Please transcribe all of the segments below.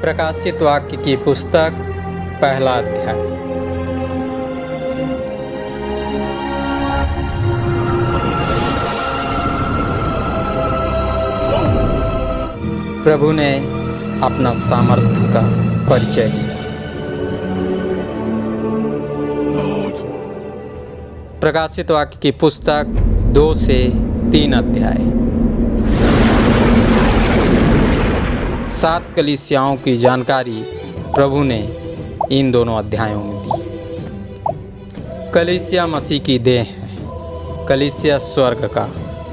प्रकाशित वाक्य की पुस्तक पहला अध्याय। प्रभु ने अपना सामर्थ्य का परिचय दिया। प्रकाशित वाक्य की पुस्तक 2 से 3 अध्याय। 7 कलीसियाओं की जानकारी प्रभु ने इन दोनों अध्यायों में दी। कलीसिया मसीह की देह है। कलीसिया स्वर्ग का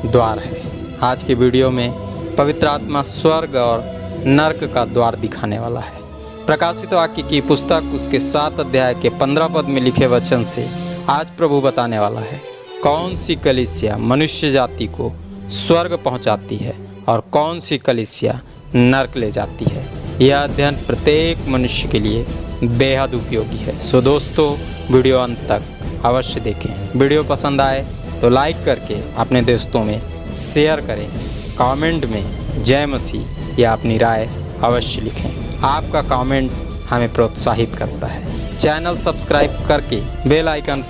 द्वार है। आज की वीडियो में पवित्र आत्मा स्वर्ग और नरक का द्वार दिखाने वाला है। प्रकाशित वाक्य की पुस्तक उसके 7 अध्याय के 15 पद में लिखे वचन से आज प्रभु बताने वाला है कौन सी कलीसिया मनुष्य जाति को स्वर्ग पहुंचाती है और कौन सी कलीसिया नरक ले जाती है। यह अध्ययन प्रत्येक मनुष्य के लिए बेहद उपयोगी है। सो दोस्तों, वीडियो अंत तक अवश्य देखें। वीडियो पसंद आए तो लाइक करके अपने दोस्तों में शेयर करें। कमेंट में जय मसीह या अपनी राय अवश्य लिखें। आपका कमेंट हमें प्रोत्साहित करता है। चैनल सब्सक्राइब करके बेल आइकन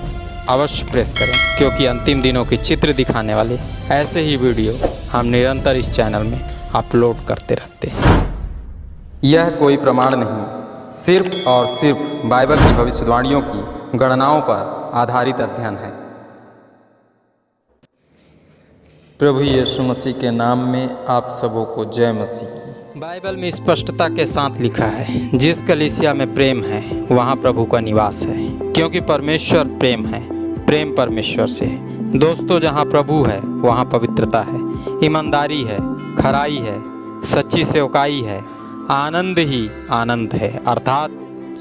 अवश्य प्रेस करें, क्योंकि अंतिम दिनों के चित्र दिखाने वाले ऐसे ही वीडियो हम निरंतर इस चैनल में अपलोड करते रहते हैं। यह कोई प्रमाण नहीं, सिर्फ और सिर्फ बाइबल की भविष्यवाणियों की गणनाओं पर आधारित अध्ययन है। प्रभु यीशु मसीह के नाम में आप सबों को जय मसीह। बाइबल में स्पष्टता के साथ लिखा है, जिस कलीसिया में प्रेम है वहाँ प्रभु का निवास है, क्योंकि परमेश्वर प्रेम है। प्रेम परमेश्वर से है। दोस्तों, जहाँ प्रभु है वहाँ पवित्रता है, ईमानदारी है, खराई है, सच्ची सेवकाई है, आनंद ही आनंद है, अर्थात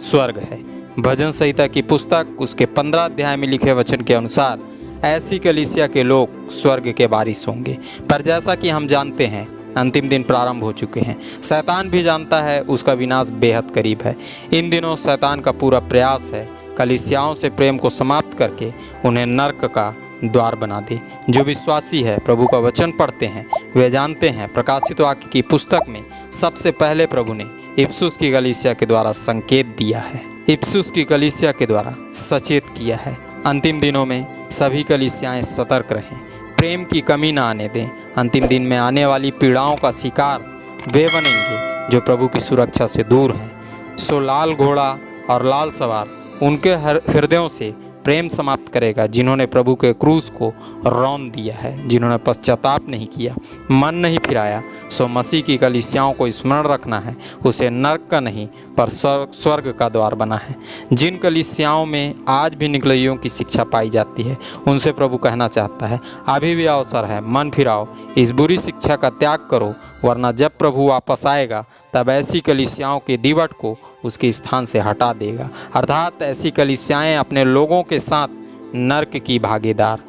स्वर्ग है। भजन संहिता की पुस्तक उसके 15 अध्याय में लिखे वचन के अनुसार ऐसी कलीसिया के लोग स्वर्ग के वारिस होंगे। पर जैसा कि हम जानते हैं, अंतिम दिन प्रारंभ हो चुके हैं। शैतान भी जानता है उसका विनाश बेहद करीब है। इन दिनों शैतान का पूरा प्रयास है कलीसियाओं से प्रेम को समाप्त करके उन्हें नरक का द्वार बना दे। जो विश्वासी है, प्रभु का वचन पढ़ते हैं, वे जानते हैं प्रकाशित वाक्य की पुस्तक में सबसे पहले प्रभु ने इफिसुस की कलीसिया के द्वारा संकेत दिया है, इफिसुस की कलीसिया के द्वारा सचेत किया है। अंतिम दिनों में सभी कलीसियाएं सतर्क रहें, प्रेम की कमी न आने दें। अंतिम दिन में आने वाली पीड़ाओं का शिकार वे बनेंगे जो प्रभु की सुरक्षा से दूर हैं। सो लाल घोड़ा और लाल सवार उनके हृदयों से प्रेम समाप्त करेगा जिन्होंने प्रभु के क्रूस को रौंद दिया है, जिन्होंने पश्चाताप नहीं किया, मन नहीं फिराया। सो मसीह की कलीसियाओं को स्मरण रखना है, उसे नरक का नहीं पर स्वर्ग का द्वार बना है। जिन कलीसियाओं में आज भी निकलइयों की शिक्षा पाई जाती है, उनसे प्रभु कहना चाहता है, अभी भी अवसर है, मन फिराओ, इस बुरी शिक्षा का त्याग करो, वरना जब प्रभु वापस आएगा तब ऐसी कलीसियाओं के दीवट को उसके स्थान से हटा देगा। अर्थात ऐसी कलीसियाएं अपने लोगों के साथ नरक की भागीदार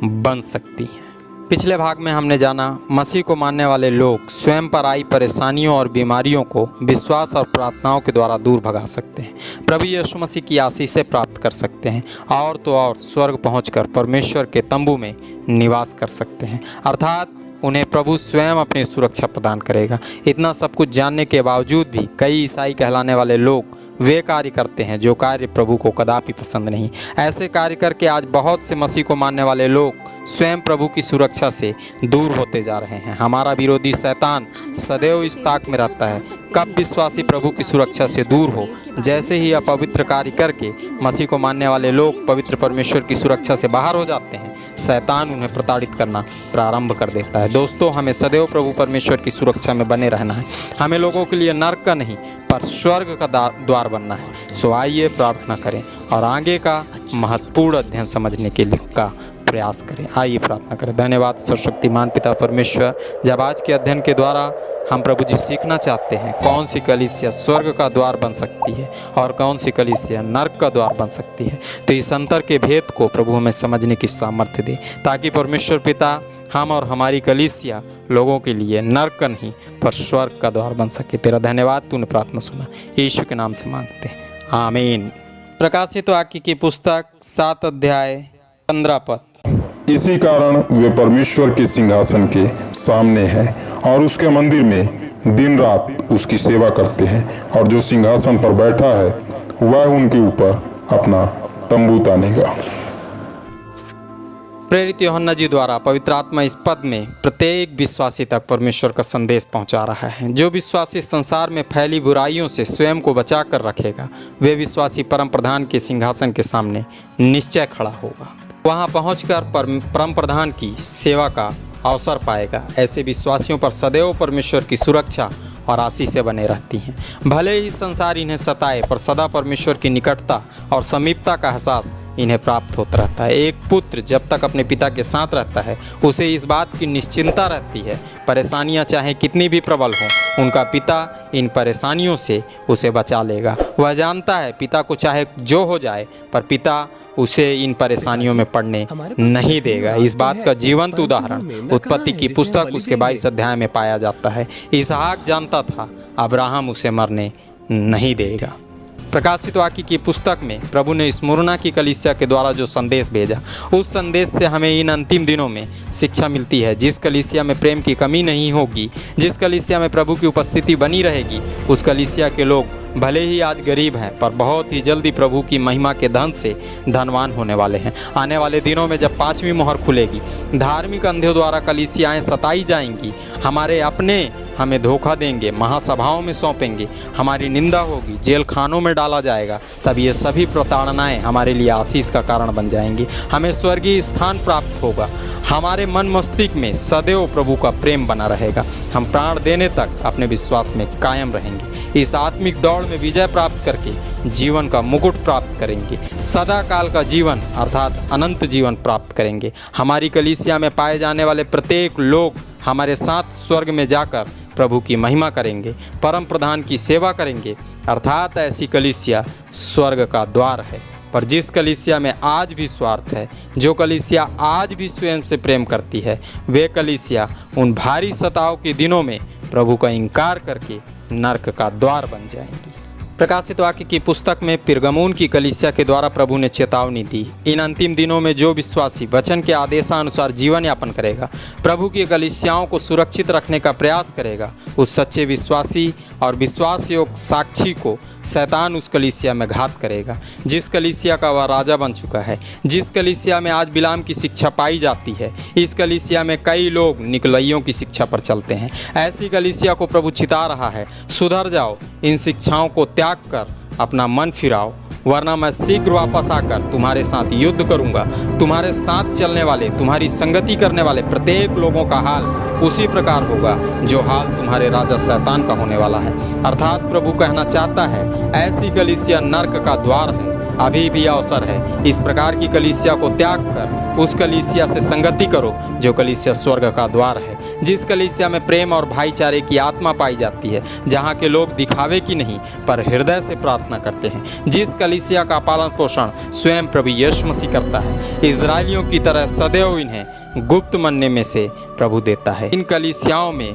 बन सकती हैं। पिछले भाग में हमने जाना मसीह को मानने वाले लोग स्वयं पर आई परेशानियों और बीमारियों को विश्वास और प्रार्थनाओं के द्वारा दूर भगा सकते हैं, प्रभु यीशु मसीह की आशीष प्राप्त कर सकते हैं और तो और स्वर्ग पहुंचकर परमेश्वर के तंबू में निवास कर सकते हैं। अर्थात उन्हें प्रभु स्वयं अपनी सुरक्षा प्रदान करेगा। इतना सब कुछ जानने के बावजूद भी कई ईसाई कहलाने वाले लोग वे कार्य करते हैं जो कार्य प्रभु को कदापि पसंद नहीं। ऐसे कार्य करके आज बहुत से मसीह को मानने वाले लोग स्वयं प्रभु की सुरक्षा से दूर होते जा रहे हैं। हमारा विरोधी शैतान सदैव इस ताक में रहता है कब विश्वासी प्रभु की सुरक्षा से दूर हो। जैसे ही अपवित्र कार्य करके मसीह को मानने वाले लोग पवित्र परमेश्वर की सुरक्षा से बाहर हो जाते हैं, शैतान उन्हें प्रताड़ित करना प्रारंभ कर देता है। दोस्तों, हमें सदैव प्रभु परमेश्वर की सुरक्षा में बने रहना है। हमें लोगों के लिए नरक का नहीं पर स्वर्ग का द्वार बनना है। सो आइए प्रार्थना करें और आगे का महत्वपूर्ण अध्ययन समझने के लिए का प्रयास करें। आइए प्रार्थना करें। धन्यवाद सर्वशक्तिमान पिता परमेश्वर, जब आज के अध्ययन के द्वारा हम प्रभु जी सीखना चाहते हैं कौन सी कलीसिया स्वर्ग का द्वार बन सकती है और कौन सी कलीसिया नरक का द्वार बन सकती है, तो इस अंतर के भेद को प्रभु हमें समझने की सामर्थ्य दे, ताकि परमेश्वर पिता हम और हमारी कलीसिया लोगों के लिए नरक का नहीं पर स्वर्ग का द्वार बन सके। तेरा धन्यवाद, तूने प्रार्थना सुना, यीशु के नाम से मांगते हैं, आमीन। प्रकाशित वाक्य की पुस्तक 7 अध्याय 15 पद। इसी कारण वे परमेश्वर के सिंहासन के सामने हैं और उसके मंदिर में दिन रात उसकी सेवा करते हैं और जो सिंहासन पर बैठा है वह उनके ऊपर अपना तंबू तानेगा। प्रेरित यूहन्ना जी द्वारा पवित्र आत्मा इस पद में प्रत्येक विश्वासी तक परमेश्वर का संदेश पहुंचा रहा है। जो विश्वासी संसार में फैली बुराइयों से स्वयं को बचा कर रखेगा, वे विश्वासी परम प्रधान के सिंहासन के सामने निश्चय खड़ा होगा। वहां पहुंचकर परम प्रधान की सेवा का अवसर पाएगा। ऐसे विश्वासियों पर सदैव परमेश्वर की सुरक्षा और आशीषें बने रहती हैं। भले ही संसार इन्हें सताए, पर सदा परमेश्वर की निकटता और समीपता का एहसास इन्हें प्राप्त होता रहता है। एक पुत्र जब तक अपने पिता के साथ रहता है, उसे इस बात की निश्चिंता रहती है, परेशानियां चाहे कितनी भी प्रबल हों, उनका पिता इन परेशानियों से उसे बचा लेगा। वह जानता है पिता को चाहे जो हो जाए, पर पिता उसे इन परेशानियों में पड़ने नहीं देगा। इस बात का जीवंत उदाहरण उत्पत्ति की पुस्तक उसके 22 अध्याय में पाया जाता है। इसहाक जानता था अब्राहम उसे मरने नहीं देगा। प्रकाशित वाक्य की पुस्तक में प्रभु ने स्मुरना की कलीसिया के द्वारा जो संदेश भेजा, उस संदेश से हमें इन अंतिम दिनों में शिक्षा मिलती है। जिस कलीसिया में प्रेम की कमी नहीं होगी, जिस कलीसिया में प्रभु की उपस्थिति बनी रहेगी, उस कलीसिया के लोग भले ही आज गरीब हैं, पर बहुत ही जल्दी प्रभु की महिमा के धन से धनवान होने वाले हैं। आने वाले दिनों में जब 5वीं मोहर खुलेगी, धार्मिक अंधों द्वारा कलीसियाएं सताई जाएंगी, हमारे अपने हमें धोखा देंगे, महासभाओं में सौंपेंगे, हमारी निंदा होगी, जेल खानों में डाला जाएगा, तब ये सभी प्रताड़नाएं हमारे लिए आशीष का कारण बन जाएंगी। हमें स्वर्गीय स्थान प्राप्त होगा। हमारे मन मस्तिष्क में सदैव प्रभु का प्रेम बना रहेगा। हम प्राण देने तक अपने विश्वास में कायम रहेंगे। इस आत्मिक दौड़ में विजय प्राप्त करके जीवन का मुकुट प्राप्त करेंगे। सदा काल का जीवन अर्थात अनंत जीवन प्राप्त करेंगे। हमारी कलीसिया में पाए जाने वाले प्रत्येक लोग हमारे साथ स्वर्ग में जाकर प्रभु की महिमा करेंगे, परम प्रधान की सेवा करेंगे। अर्थात ऐसी कलीसिया स्वर्ग का द्वार है। पर जिस कलीसिया में आज भी स्वार्थ है, जो कलीसिया आज भी स्वयं से प्रेम करती है, वे कलीसिया उन भारी सताव के दिनों में प्रभु का इनकार करके नरक का द्वार बन जाएंगी। प्रकाशित वाक्य की पुस्तक में पिरगमून की कलीसिया के द्वारा प्रभु ने चेतावनी दी। इन अंतिम दिनों में जो विश्वासी वचन के आदेशानुसार जीवन यापन करेगा, प्रभु की कलीसियाओं को सुरक्षित रखने का प्रयास करेगा, उस सच्चे विश्वासी और विश्वास योग्य साक्षी को शैतान उस कलीसिया में घात करेगा। जिस कलीसिया का वह राजा बन चुका है, जिस कलीसिया में आज बिलाम की शिक्षा पाई जाती है, इस कलीसिया में कई लोग निकलइयों की शिक्षा पर चलते हैं। ऐसी कलीसिया को प्रभु चिता रहा है, सुधर जाओ, इन शिक्षाओं को त्याग कर अपना मन फिराओ, वरना मैं शीघ्र वापस आकर तुम्हारे साथ युद्ध करूंगा। तुम्हारे साथ चलने वाले, तुम्हारी संगति करने वाले प्रत्येक लोगों का हाल उसी प्रकार होगा जो हाल तुम्हारे राजा शैतान का होने वाला है। अर्थात प्रभु कहना चाहता है, ऐसी कलीसिया नरक का द्वार है। अभी भी अवसर है। इस प्रकार की कलीसिया को त्याग कर उस कलीसिया से संगति करो जो कलीसिया स्वर्ग का द्वार है। जिस कलीसिया में प्रेम और भाईचारे की आत्मा पाई जाती है, जहाँ के लोग दिखावे की नहीं पर हृदय से प्रार्थना करते हैं। जिस कलीसिया का पालन पोषण स्वयं प्रभु यीशु मसीह करता है, इजरायलियों की तरह सदैव इन्हें गुप्त मन्ने में से प्रभु देता है। इन कलीसियाओं में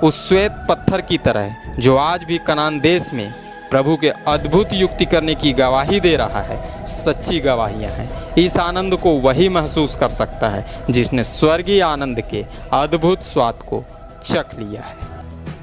उस श्वेत पत्थर की तरह जो आज भी कनान देश में प्रभु के अद्भुत युक्ति करने की गवाही दे रहा है, सच्ची गवाहियां हैं। इस आनंद को वही महसूस कर सकता है जिसने स्वर्गीय आनंद के अद्भुत स्वाद को चख लिया है।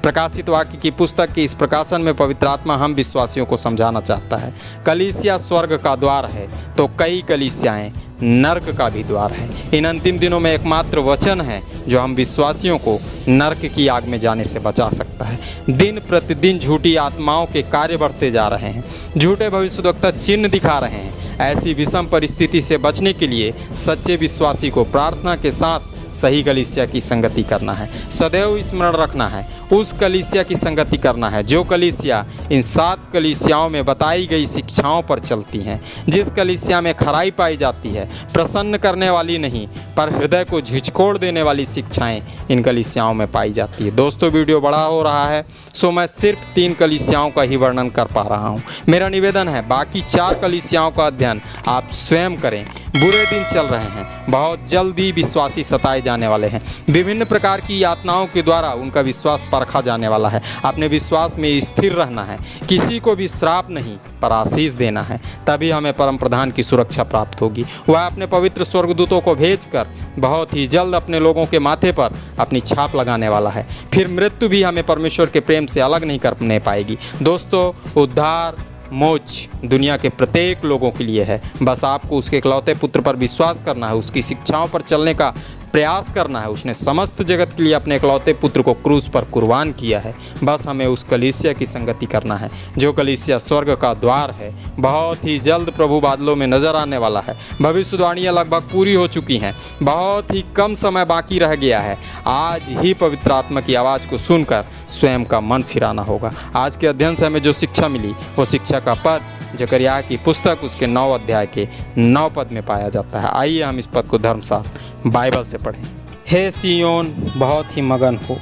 प्रकाशित वाक्य की पुस्तक के इस प्रकाशन में पवित्र आत्मा हम विश्वासियों को समझाना चाहता है, कलीसिया स्वर्ग का द्वार है तो कई कलीसियाएं नरक का भी द्वार है। इन अंतिम दिनों में एकमात्र वचन है जो हम विश्वासियों को नरक की आग में जाने से बचा सकता है। दिन प्रतिदिन झूठी आत्माओं के कार्य बढ़ते जा रहे हैं, झूठे भविष्यद्वक्ता चिन्ह दिखा रहे हैं। ऐसी विषम परिस्थिति से बचने के लिए सच्चे विश्वासी को प्रार्थना के साथ सही कलीसिया की संगति करना है। सदैव स्मरण रखना है, उस कलीसिया की संगति करना है जो कलीसिया इन 7 कलीसियाओं में बताई गई शिक्षाओं पर चलती हैं। जिस कलीसिया में खराई पाई जाती है, प्रसन्न करने वाली नहीं पर हृदय को झिझकोड़ देने वाली शिक्षाएं इन कलीसियाओं में पाई जाती है। दोस्तों, वीडियो बड़ा हो रहा है सो मैं सिर्फ 3 कलीसियाओं का ही वर्णन कर पा रहा हूँ। मेरा निवेदन है बाकी 4 कलीसियाओं का अध्ययन आप स्वयं करें। बुरे दिन चल रहे हैं, बहुत जल्दी विश्वासी सताए जाने वाले हैं। विभिन्न प्रकार की यातनाओं के द्वारा उनका विश्वास परखा जाने वाला है। अपने विश्वास में स्थिर रहना है, किसी को भी श्राप नहीं पर आशीष देना है, तभी हमें परम प्रधान की सुरक्षा प्राप्त होगी। वह अपने पवित्र स्वर्गदूतों को भेजकर बहुत ही जल्द अपने लोगों के माथे पर अपनी छाप लगाने वाला है। फिर मृत्यु भी हमें परमेश्वर के प्रेम से अलग नहीं करने पाएगी। दोस्तों, उद्धार मोक्ष दुनिया के प्रत्येक लोगों के लिए है। बस आपको उसके इकलौते पुत्र पर विश्वास करना है, उसकी शिक्षाओं पर चलने का प्रयास करना है। उसने समस्त जगत के लिए अपने इकलौते पुत्र को क्रूस पर कुर्बान किया है। बस हमें उस कलीसिया की संगति करना है जो कलीसिया स्वर्ग का द्वार है। बहुत ही जल्द प्रभु बादलों में नजर आने वाला है। भविष्यवाणियाँ लगभग पूरी हो चुकी हैं, बहुत ही कम समय बाकी रह गया है। आज ही पवित्र आत्मा की आवाज़ को सुनकर स्वयं का मन फिराना होगा। आज के अध्ययन से हमें जो शिक्षा मिली वो शिक्षा का पद जकरिया की पुस्तक उसके 9 अध्याय के 9 पद में पाया जाता है। आइए हम इस पद को धर्मशास्त्र बाइबल से पढ़ें। हे सियोन बहुत ही मगन हो,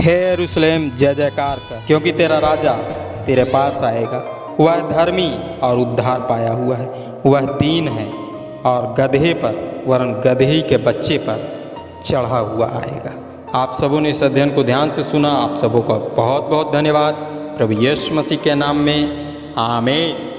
हे यरूशलेम जय जयकार कर, क्योंकि तेरा राजा तेरे पास आएगा। वह धर्मी और उद्धार पाया हुआ है, वह दीन है और गधे पर वरन गधे के बच्चे पर चढ़ा हुआ आएगा। आप सबों ने इस अध्ययन को ध्यान से सुना। आप सबों का बहुत बहुत धन्यवाद। प्रभु यीशु मसीह के नाम में आमीन।